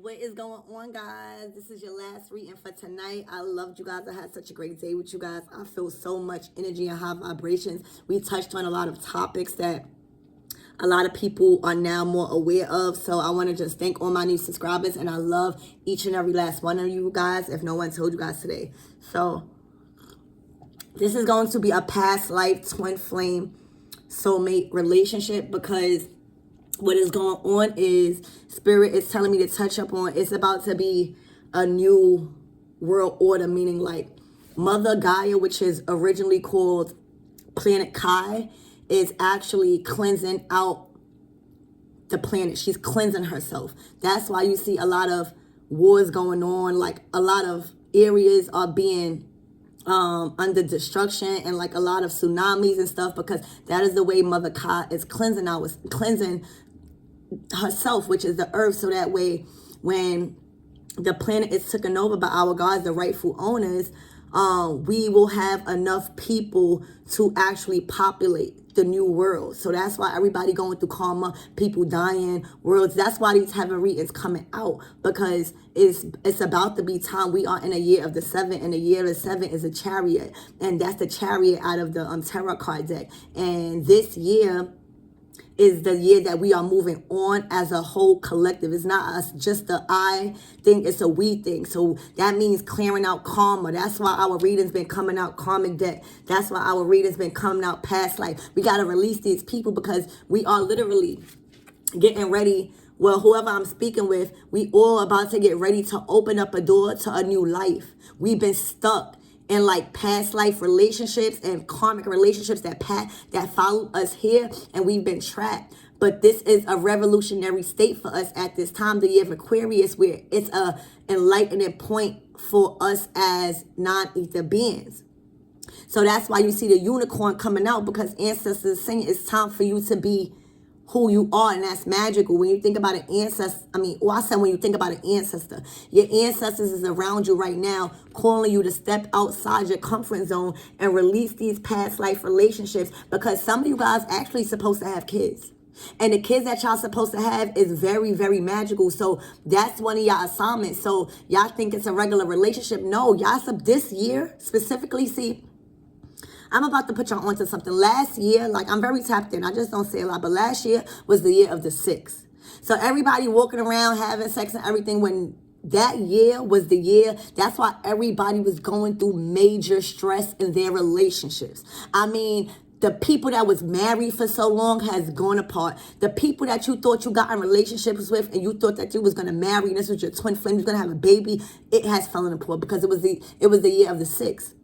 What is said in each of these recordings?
What is going on, guys? This is your last reading for tonight. I loved you guys. I had such a great day with you guys. I feel so much energy and high vibrations. We touched on a lot of topics that a lot of people are now more aware of. So I want to just thank all my new subscribers, and I love each and every last one of you guys, if no one told you guys today. So this is going to be a past life twin flame soulmate relationship, because what is going on is spirit is telling me to touch up on, it's about to be a new world order, meaning like Mother Gaia, which is originally called Planet Kai, is actually cleansing out the planet. She's cleansing herself. That's why you see a lot of wars going on, like a lot of areas are being under destruction, and like a lot of tsunamis and stuff, because that is the way Mother Kai is cleansing herself, which is the earth, so that way when the planet is taken over by our gods, the rightful owners, we will have enough people to actually populate the new world. So that's why everybody going through karma, people dying, worlds. That's why these heaven readings coming out, because it's about to be time. We are in a year of the seven, and the year of the seven is a chariot, and that's the chariot out of the tarot card deck. And this year is the year that we are moving on as a whole collective. It's not us, just the I thing, it's a we thing. So that means clearing out karma. That's why our readings been coming out karmic debt. That's why our readings been coming out past life. We got to release these people, because we are literally getting ready. Well, whoever I'm speaking with, we all about to get ready to open up a door to a new life. We've been stuck in like past life relationships and karmic relationships that follow us here, and we've been trapped. But this is a revolutionary state for us at this time, the year of Aquarius, where it's a enlightening point for us as non-ether beings. So that's why you see the unicorn coming out, because ancestors saying it's time for you to be who you are, and that's magical. When you think about an ancestor, when you think about an ancestor, your ancestors is around you right now, calling you to step outside your comfort zone and release these past life relationships, because some of you guys actually supposed to have kids. And the kids that y'all supposed to have is very, very magical. So that's one of y'all assignments. So y'all think it's a regular relationship. No, y'all this year specifically, see, I'm about to put y'all onto something. Last year, like, I'm very tapped in. I just don't say a lot. But last year was the year of the 6. So everybody walking around having sex and everything, when that year was the year, that's why everybody was going through major stress in their relationships. The people that was married for so long has gone apart. The people that you thought you got in relationships with, and you thought that you was gonna marry, and this was your twin flame, you was gonna have a baby, it has fallen apart, because it was the year of the 6.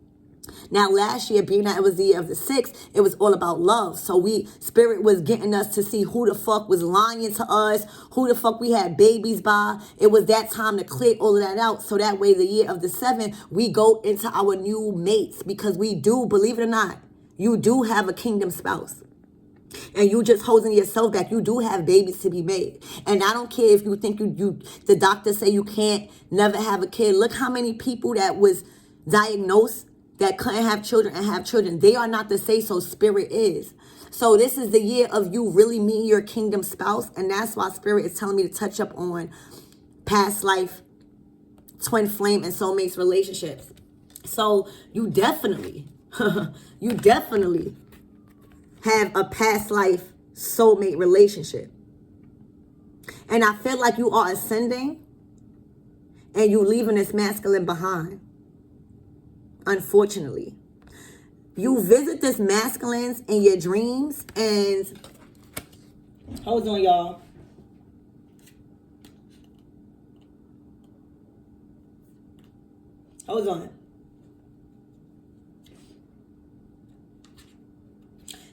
Now, last year, being that it was the year of the 6, it was all about love. So spirit was getting us to see who the fuck was lying to us, who the fuck we had babies by. It was that time to clear all of that out. So that way, the year of the 7, we go into our new mates, because we do, believe it or not, you do have a kingdom spouse. And you just holding yourself back. You do have babies to be made. And I don't care if you think the doctors say you can't never have a kid. Look how many people that was diagnosed that couldn't have children and have children. They are not the say-so, spirit is. So this is the year of you really meeting your kingdom spouse. And that's why spirit is telling me to touch up on past life, twin flame, and soulmates relationships. So you definitely, you definitely have a past life soulmate relationship. And I feel like you are ascending and you leaving this masculine behind. Unfortunately, you visit this masculines in your dreams, and hold on, y'all. Hold on.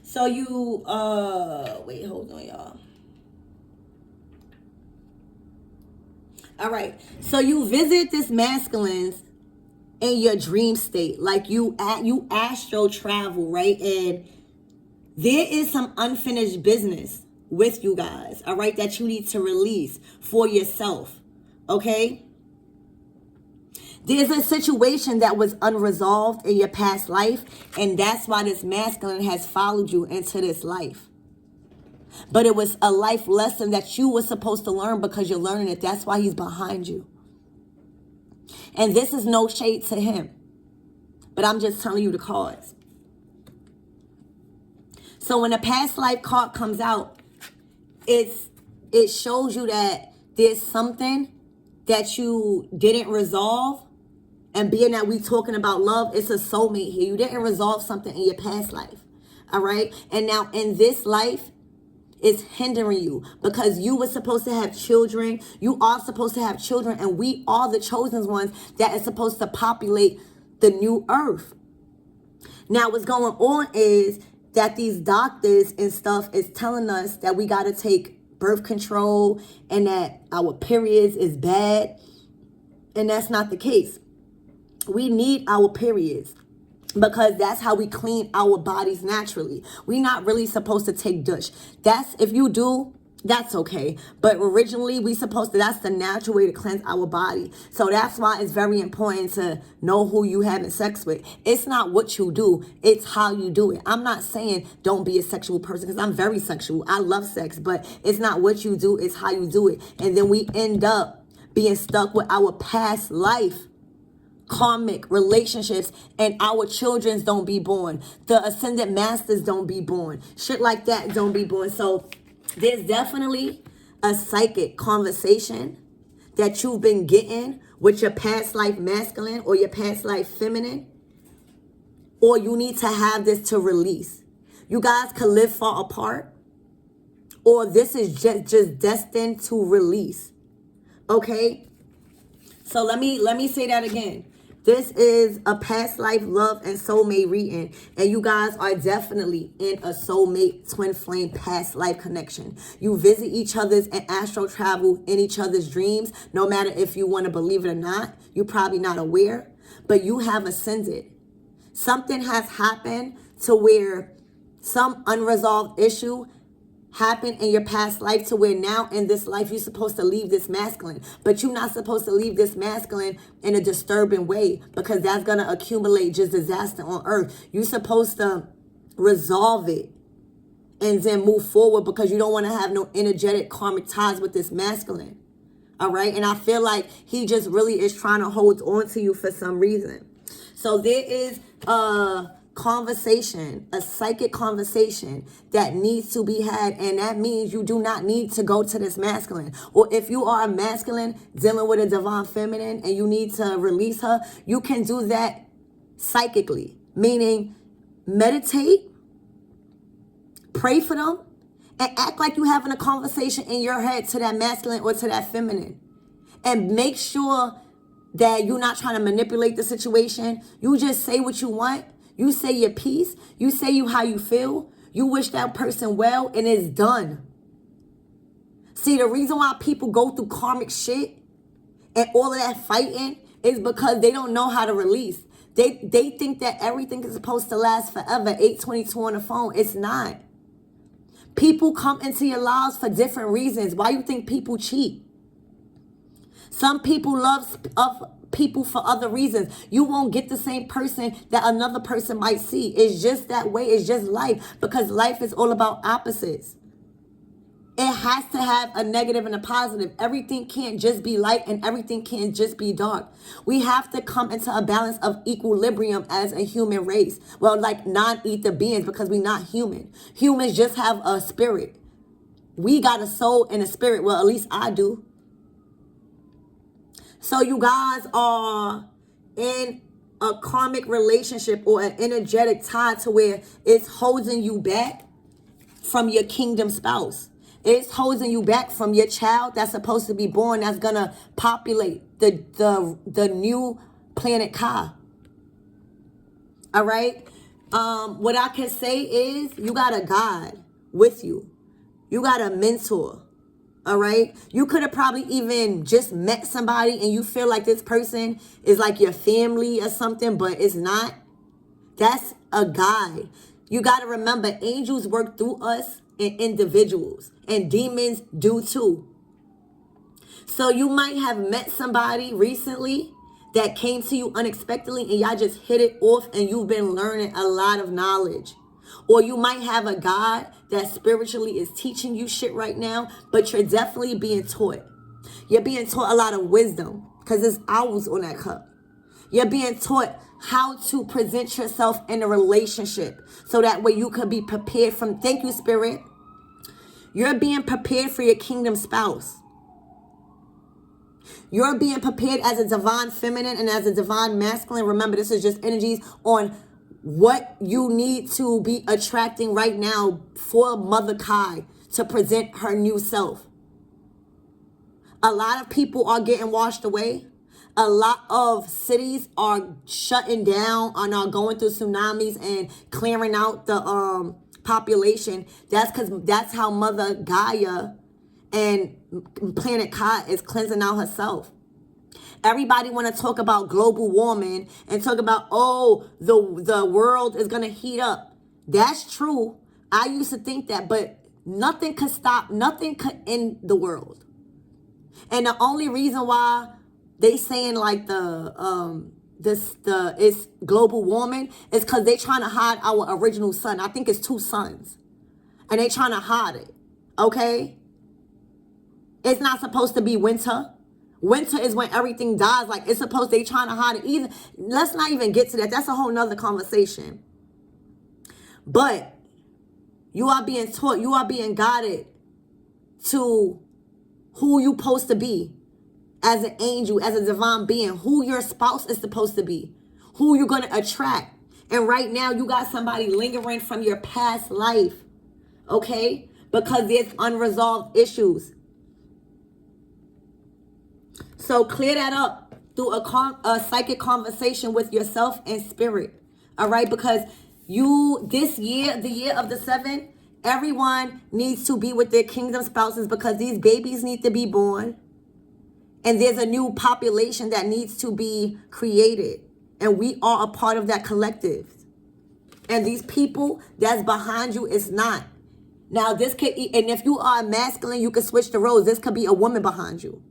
So you wait, hold on, y'all. All right. So you visit this masculines in your dream state, like you astral travel, right? And there is some unfinished business with you guys, all right, that you need to release for yourself, okay? There's a situation that was unresolved in your past life, and that's why this masculine has followed you into this life. But it was a life lesson that you were supposed to learn because you're learning it. That's why he's behind you. And this is no shade to him. But I'm just telling you the cards. So when a past life card comes out, it shows you that there's something that you didn't resolve. And being that we talking about love, it's a soulmate here. You didn't resolve something in your past life. All right? And now in this life, it's hindering you because you were supposed to have children. You are supposed to have children. And we are the chosen ones that is supposed to populate the new earth. Now what's going on is that these doctors and stuff is telling us that we got to take birth control and that our periods is bad. And that's not the case. We need our periods because that's how we clean our bodies naturally. We're not really supposed to take douche. That's, if you do, that's okay. But originally we supposed to, that's the natural way to cleanse our body. So that's why it's very important to know who you having sex with. It's not what you do, it's how you do it. I'm not saying don't be a sexual person because I'm very sexual. I love sex, but it's not what you do, it's how you do it. And then we end up being stuck with our past life karmic relationships, and our children's don't be born. The ascended masters don't be born. Shit like that don't be born. So there's definitely a psychic conversation that you've been getting with your past life masculine or your past life feminine, or you need to have this to release. You guys could live far apart, or this is just destined to release. Okay? So let me say that again. This is a past life love and soulmate reading. And you guys are definitely in a soulmate twin flame past life connection. You visit each other's and astral travel in each other's dreams. No matter if you want to believe it or not. You're probably not aware. But you have ascended. Something has happened to where some unresolved issue happened in your past life to where now in this life you're supposed to leave this masculine, but you're not supposed to leave this masculine in a disturbing way because that's going to accumulate just disaster on earth. You're supposed to resolve it and then move forward because you don't want to have no energetic karmic ties with this masculine. All right. And I feel like he just really is trying to hold on to you for some reason. So there is conversation, a psychic conversation that needs to be had, and that means you do not need to go to this masculine. Or if you are a masculine dealing with a divine feminine and you need to release her, you can do that psychically, meaning meditate, pray for them, and act like you're having a conversation in your head to that masculine or to that feminine, and make sure that you're not trying to manipulate the situation. You just say what you want. You say your piece. You say you how you feel. You wish that person well, and it's done. See, the reason why people go through karmic shit and all of that fighting is because they don't know how to release. They think that everything is supposed to last forever. 822 on the phone. It's not. People come into your lives for different reasons. Why you think people cheat? Some people love people for other reasons. You won't get the same person that another person might see. It's just that way. It's just life, because life is all about opposites. It has to have a negative and a positive. Everything can't just be light and everything can't just be dark. We have to come into a balance of equilibrium as a human race. Well, like non-ether beings, because we're not human. Humans just have a spirit. We got a soul and a spirit. Well, at least I do. So you guys are in a karmic relationship or an energetic tie to where it's holding you back from your kingdom spouse. It's holding you back from your child that's supposed to be born, that's going to populate the new planet Ka. All right? What I can say is you got a God with you. You got a mentor. All right? You could have probably even just met somebody and you feel like this person is like your family or something, but it's not. That's a guide. You got to remember, angels work through us and individuals, and demons do too. So you might have met somebody recently that came to you unexpectedly and y'all just hit it off and you've been learning a lot of knowledge. Or you might have a God that spiritually is teaching you shit right now, but you're definitely being taught. You're being taught a lot of wisdom because there's owls on that cup. You're being taught how to present yourself in a relationship so that way you could be prepared from, thank you, Spirit. You're being prepared for your kingdom spouse. You're being prepared as a divine feminine and as a divine masculine. Remember, this is just energies on what you need to be attracting right now for Mother Kai to present her new self. A lot of people are getting washed away. A lot of cities are shutting down and are going through tsunamis and clearing out the population. That's because that's how Mother Gaia and Planet Kai is cleansing out herself. Everybody want to talk about global warming and talk about, oh, the world is going to heat up. That's true. I used to think that, but nothing could stop, nothing could end the world. And the only reason why they saying like it's global warming is because they trying to hide our original sun. I think it's 2 suns. And they trying to hide it. Okay? It's not supposed to be winter. Winter is when everything dies. Like, it's supposed, they trying to hide it. Either, let's not even get to that. That's a whole nother conversation. But you are being taught, you are being guided to who you supposed to be as an angel, as a divine being, who your spouse is supposed to be, who you're going to attract. And right now, you got somebody lingering from your past life, okay? Because there's unresolved issues. So clear that up through a psychic conversation with yourself and spirit, all right? Because this year, the year of the 7, everyone needs to be with their kingdom spouses because these babies need to be born. And there's a new population that needs to be created. And we are a part of that collective. And these people that's behind you is not. Now, this could, and if you are masculine, you can switch the roles. This could be a woman behind you.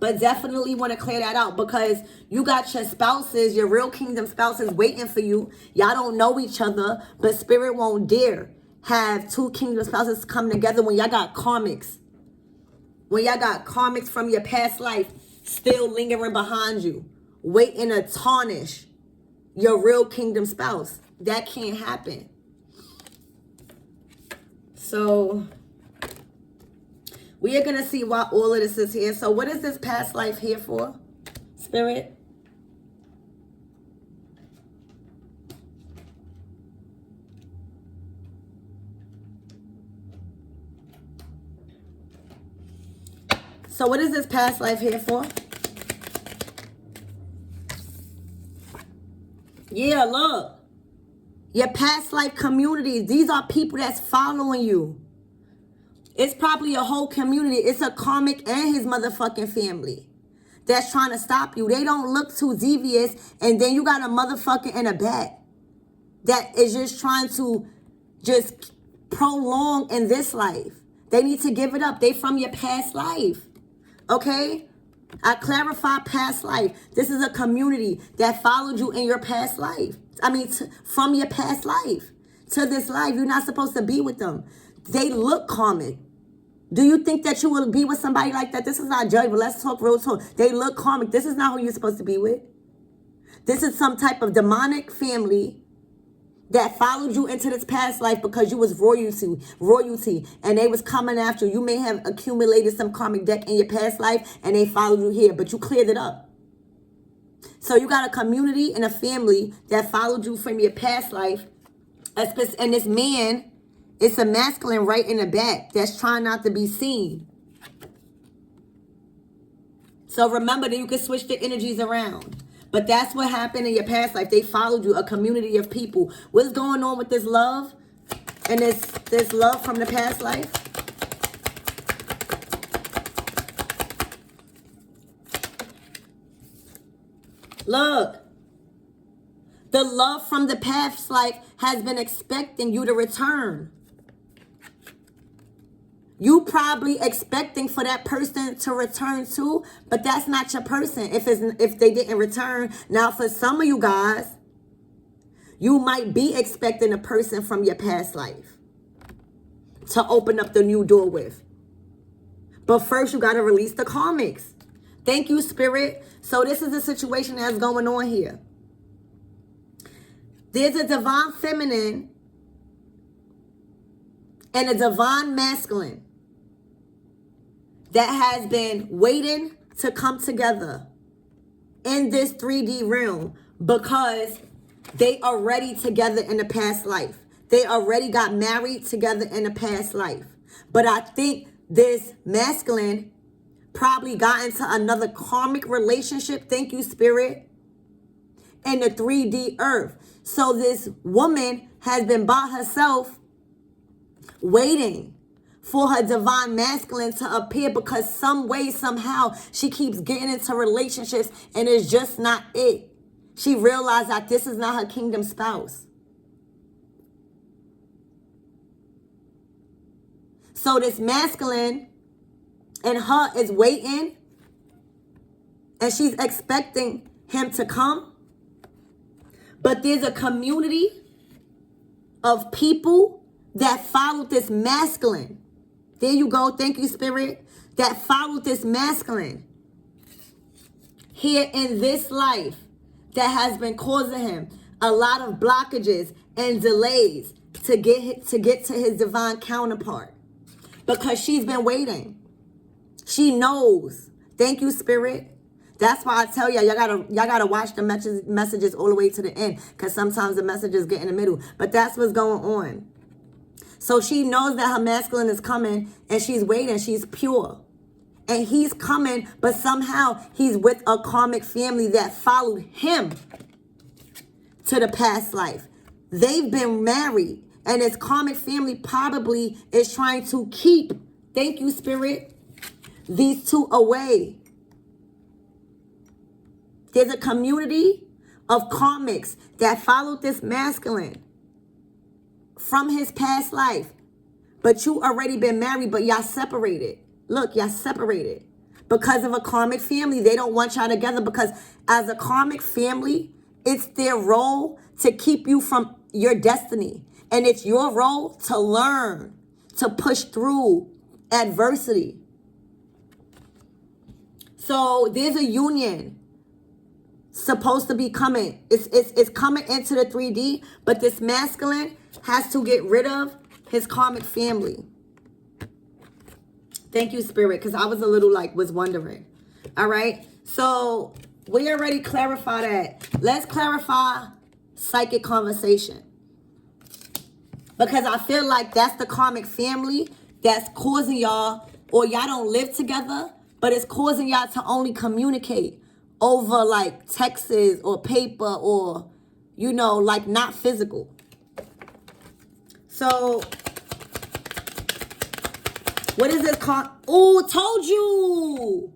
But definitely want to clear that out because you got your spouses, your real kingdom spouses waiting for you. Y'all don't know each other, but spirit won't dare have 2 kingdom spouses come together when y'all got karmics. When y'all got karmics from your past life still lingering behind you, waiting to tarnish your real kingdom spouse. That can't happen. So we are going to see why all of this is here. So what is this past life here for, Spirit? So what is this past life here for? Yeah, look. Your past life communities. These are people that's following you. It's probably a whole community. It's a Karmic and his motherfucking family that's trying to stop you. They don't look too devious. And then you got a motherfucker in a bat that is just trying to just prolong in this life. They need to give it up. They from your past life. Okay? I clarify past life. This is a community that followed you in your past life. I mean, from your past life to this life. You're not supposed to be with them. They look karmic. Do you think that you will be with somebody like that? This is not judge, but let's talk real talk. They look karmic. This is not who you're supposed to be with. This is some type of demonic family that followed you into this past life because you was royalty, and they was coming after you. You may have accumulated some karmic debt in your past life, and they followed you here, but you cleared it up. So you got a community and a family that followed you from your past life, and this man, it's a masculine right in the back that's trying not to be seen. So remember that you can switch the energies around. But that's what happened in your past life. They followed you, a community of people. What's going on with this love and this love from the past life? Look, the love from the past life has been expecting you to return. You probably expecting for that person to return too, but that's not your person if they didn't return. Now, for some of you guys, You might be expecting a person from your past life to open up the new door with. But first, you got to release the karmics. Thank you, Spirit. So this is the situation that's going on here. There's a divine feminine and a divine masculine that has been waiting to come together in this 3D realm because they already together in the past life. They already got married together in the past life. But I think this masculine probably got into another karmic relationship, thank you, Spirit, in the 3D earth. So this woman has been by herself waiting for her divine masculine to appear because some way, somehow, she keeps getting into relationships and it's just not it. She realized that this is not her kingdom spouse. So this masculine and her is waiting and she's expecting him to come. But there's a community of people that followed this masculine. There you go. Thank you, Spirit. That followed this masculine here in this life that has been causing him a lot of blockages and delays to get to his divine counterpart. Because she's been waiting. She knows. Thank you, Spirit. That's why I tell y'all gotta watch the messages all the way to the end. Because sometimes the messages get in the middle. But that's what's going on. So she knows that her masculine is coming and she's waiting. She's pure. And he's coming, but somehow he's with a karmic family that followed him to the past life. They've been married. And this karmic family probably is trying to keep, thank you, Spirit, these two away. There's a community of karmics that followed this masculine from his past life. But you already been married, but y'all separated. Look, y'all separated because of a karmic family. They don't want y'all together because as a karmic family, it's their role to keep you from your destiny. And it's your role to learn, to push through adversity. So there's a union supposed to be coming. It's coming into the 3D, but this masculine has to get rid of his karmic family. Thank you, Spirit, because I was a little was wondering. All right. So we already clarified that. Let's clarify psychic conversation. Because I feel like that's the karmic family that's causing y'all, or y'all don't live together, but it's causing y'all to only communicate over texts or paper or, not physical. So, what is this called? Oh, told you.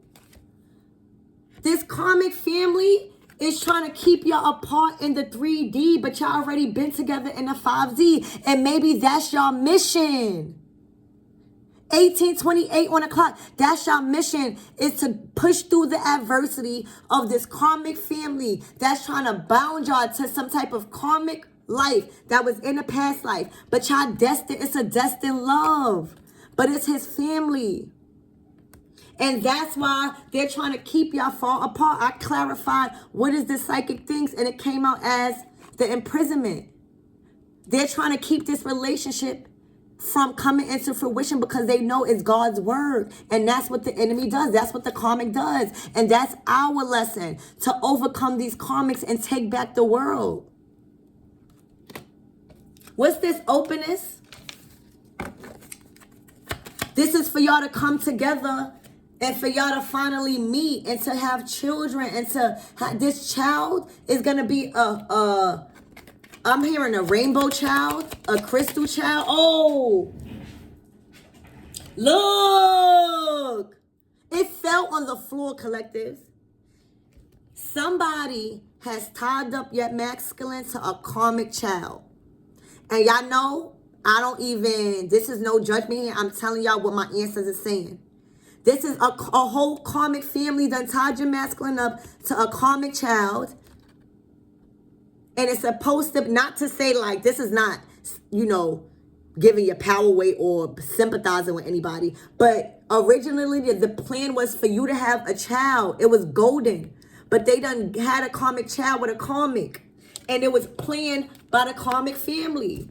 This karmic family is trying to keep y'all apart in the 3D, but y'all already been together in the 5Z. And maybe that's y'all mission. 1828 on the clock. That's y'all mission, is to push through the adversity of this karmic family that's trying to bound y'all to some type of karmic life that was in the past life. But y'all destined, it's a destined love. But it's his family. And that's why they're trying to keep y'all far apart. I clarified what is this psychic things, and it came out as the imprisonment. They're trying to keep this relationship from coming into fruition because they know it's God's word. And that's what the enemy does. That's what the karmic does. And that's our lesson, to overcome these karmics and take back the world. What's this openness? This is for y'all to come together and for y'all to finally meet and to have children and to have, this child is going to be I'm hearing a rainbow child, a crystal child. Oh, look. It fell on the floor, collectives. Somebody has tied up your masculine to a karmic child. And y'all know, this is no judgment here. I'm telling y'all what my ancestors are saying. This is a whole karmic family done tied your masculine up to a karmic child. And it's supposed to, not to say like, this is not, giving your power away or sympathizing with anybody. But originally, the plan was for you to have a child. It was golden. But they done had a karmic child with a karmic. And it was planned by the karmic family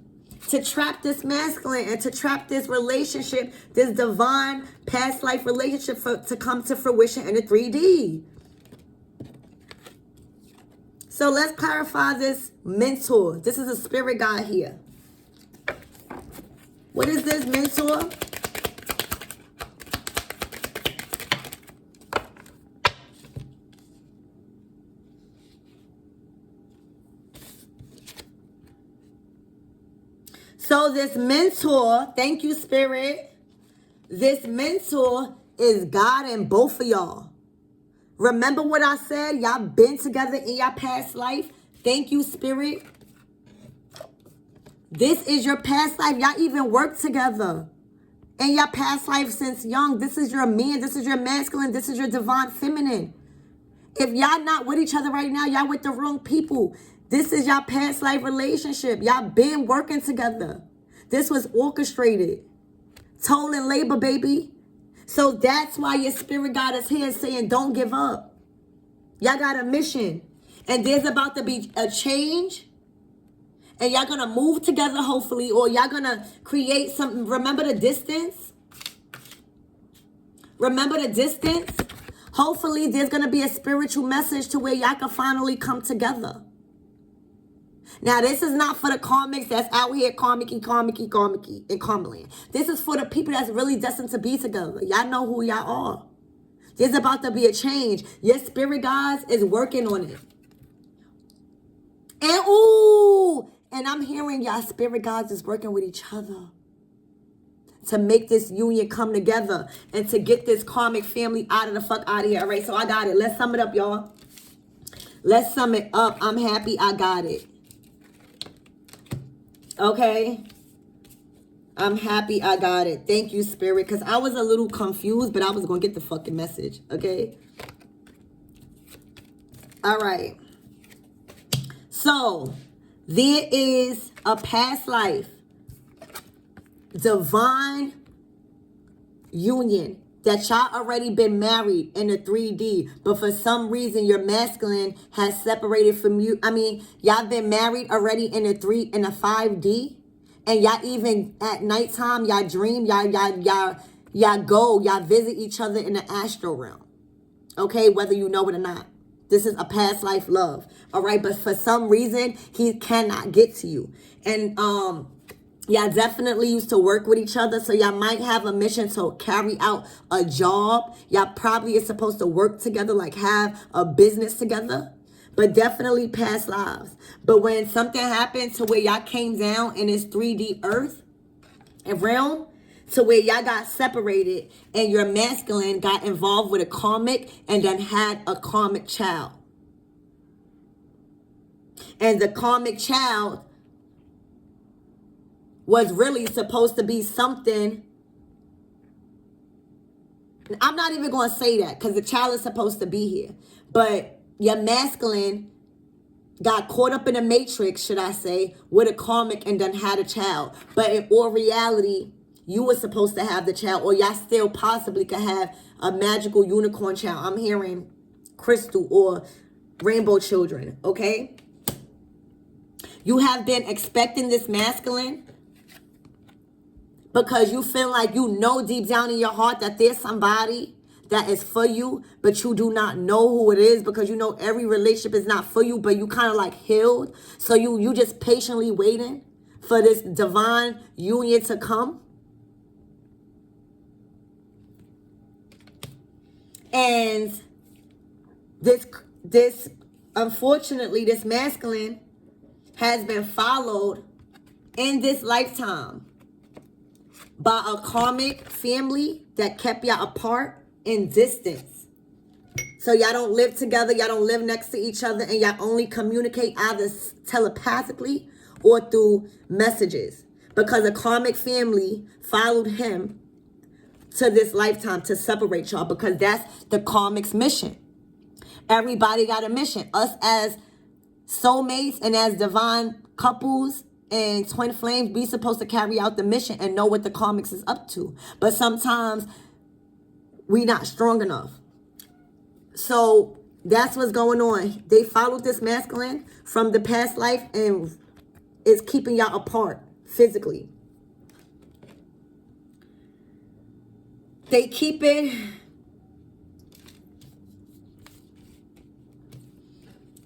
to trap this masculine and to trap this relationship, this divine past life relationship to come to fruition in the 3D. So let's clarify this mentor. This is a spirit guide here. What is this mentor? So this mentor, thank you, Spirit. This mentor is God in both of y'all. Remember what I said? Y'all been together in your past life. Thank you, Spirit. This is your past life. Y'all even worked together in your past life since young. This is your man. This is your masculine. This is your divine feminine. If y'all not with each other right now, y'all with the wrong people. This is your past life relationship. Y'all been working together. This was orchestrated. Toll and labor, baby. So that's why your spirit guide is here saying, don't give up. Y'all got a mission. And there's about to be a change. And y'all gonna move together, hopefully. Or y'all gonna create something. Remember the distance? Remember the distance? Hopefully there's gonna be a spiritual message to where y'all can finally come together. Now, this is not for the karmics that's out here, karmic-y, in Karmaland. This is for the people that's really destined to be together. Y'all know who y'all are. There's about to be a change. Your spirit guides is working on it. And I'm hearing y'all spirit guides is working with each other to make this union come together and to get this karmic family out of here. All right, so I got it. Let's sum it up, y'all. Let's sum it up. I'm happy I got it. Okay, I'm happy I got it. Thank you, Spirit, because I was a little confused, but I was going to get the fucking message, okay? All right. So, there is a past life divine union that y'all already been married in the 3D, but for some reason your masculine has separated from you. I mean, y'all been married already in the 5D, and y'all even at nighttime, y'all dream, y'all visit each other in the astral realm. Okay, whether you know it or not. This is a past life love. All right, but for some reason he cannot get to you. And y'all definitely used to work with each other, so y'all might have a mission to carry out a job. Y'all probably is supposed to work together, like have a business together, but definitely past lives. But when something happened to where y'all came down in this 3D earth and realm, to where y'all got separated and your masculine got involved with a karmic and then had a karmic child. And the karmic child was really supposed to be something. I'm not even going to say that because the child is supposed to be here. But your masculine got caught up in a matrix, should I say, with a karmic and then had a child. But in all reality, you were supposed to have the child, or y'all still possibly could have a magical unicorn child. I'm hearing crystal or rainbow children, okay? You have been expecting this masculine because you feel like you know deep down in your heart that there's somebody that is for you, but you do not know who it is because you know every relationship is not for you, but you kind of like healed. So you just patiently waiting for this divine union to come. And this unfortunately, this masculine has been followed in this lifetime by a karmic family that kept y'all apart in distance. So y'all don't live together, y'all don't live next to each other, and y'all only communicate either telepathically or through messages. Because a karmic family followed him to this lifetime to separate y'all, because that's the karmic's mission. Everybody got a mission. Us as soulmates and as divine couples and twin flames, we supposed to carry out the mission and know what the karmics is up to. But sometimes we not strong enough. So that's what's going on. They followed this masculine from the past life and it's keeping y'all apart physically. They keep it.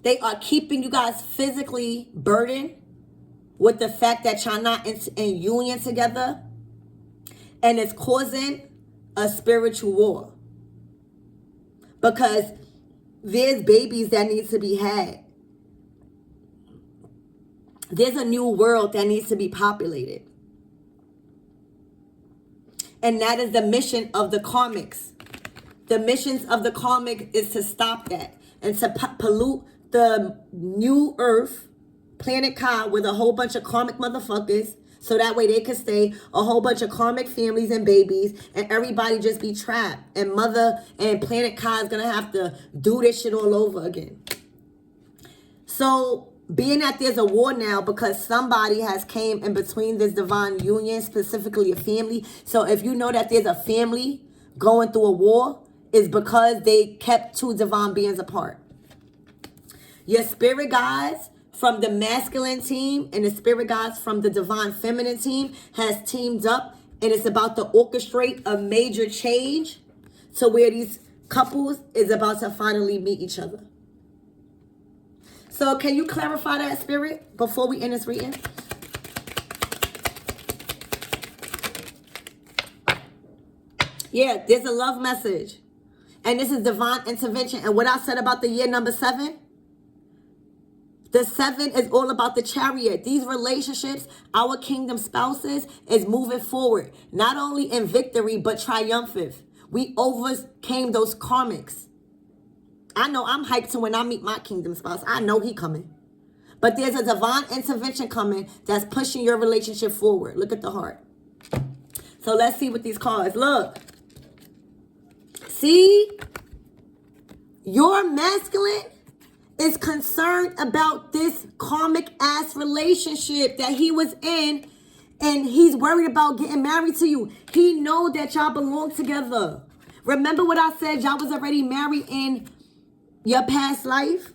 They are keeping you guys physically burdened with the fact that y'all not in union together. And it's causing a spiritual war. Because there's babies that need to be had. There's a new world that needs to be populated. And that is the mission of the karmics. The missions of the karmic is to stop that. And to pollute the new earth, planet Ka, with a whole bunch of karmic motherfuckers. So that way they can stay a whole bunch of karmic families and babies. And everybody just be trapped. And mother and planet Ka is going to have to do this shit all over again. So being that there's a war now because somebody has came in between this divine union, specifically a family. So if you know that there's a family going through a war, it's because they kept two divine beings apart. Your spirit guides from the masculine team and the spirit guides from the divine feminine team has teamed up, and it's about to orchestrate a major change to where these couples is about to finally meet each other. So can you clarify that, spirit, before we end this reading? Yeah, there's a love message. And this is divine intervention. And what I said about the year number 7, the 7 is all about the chariot. These relationships, our kingdom spouses, is moving forward. Not only in victory, but triumphant. We overcame those karmics. I know I'm hyped to when I meet my kingdom spouse. I know he coming. But there's a divine intervention coming that's pushing your relationship forward. Look at the heart. So let's see what these cards. Look. See? Your masculine is concerned about this karmic ass relationship that he was in, and he's worried about getting married to you. He know that y'all belong together. Remember what I said? Y'all was already married in your past life.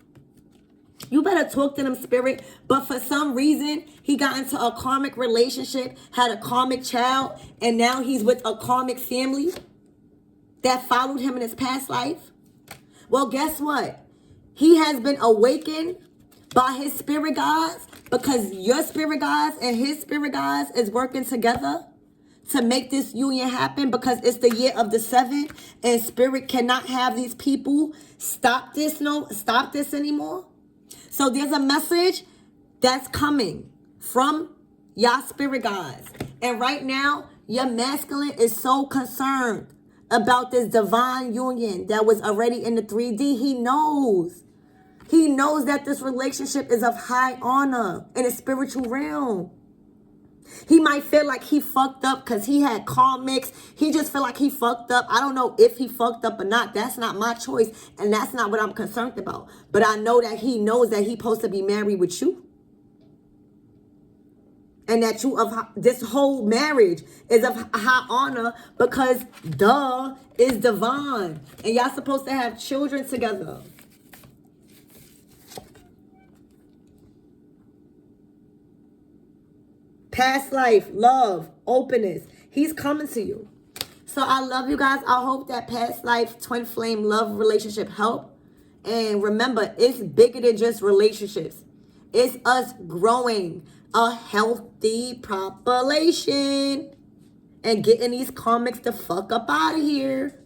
You better talk to them, spirit. But for some reason, he got into a karmic relationship, had a karmic child, and now he's with a karmic family that followed him in his past life. Well, guess what? He has been awakened by his spirit guides, because your spirit guides and his spirit guides is working together to make this union happen, because it's the year of the 7, and spirit cannot have these people stop this anymore. So there's a message that's coming from y'all spirit guides. And right now, your masculine is so concerned about this divine union that was already in the 3D. He knows that this relationship is of high honor in a spiritual realm. He might feel like he fucked up because he had karmics. He just feel like he fucked up. I don't know if he fucked up or not. That's not my choice. And that's not what I'm concerned about. But I know that he knows that he's supposed to be married with you. And that this whole marriage is of high honor because duh is divine. And y'all supposed to have children together. Past life, love, openness. He's coming to you. So I love you guys. I hope that past life, twin flame, love relationship help. And remember, it's bigger than just relationships. It's us growing a healthy population and getting these karmics the fuck up out of here.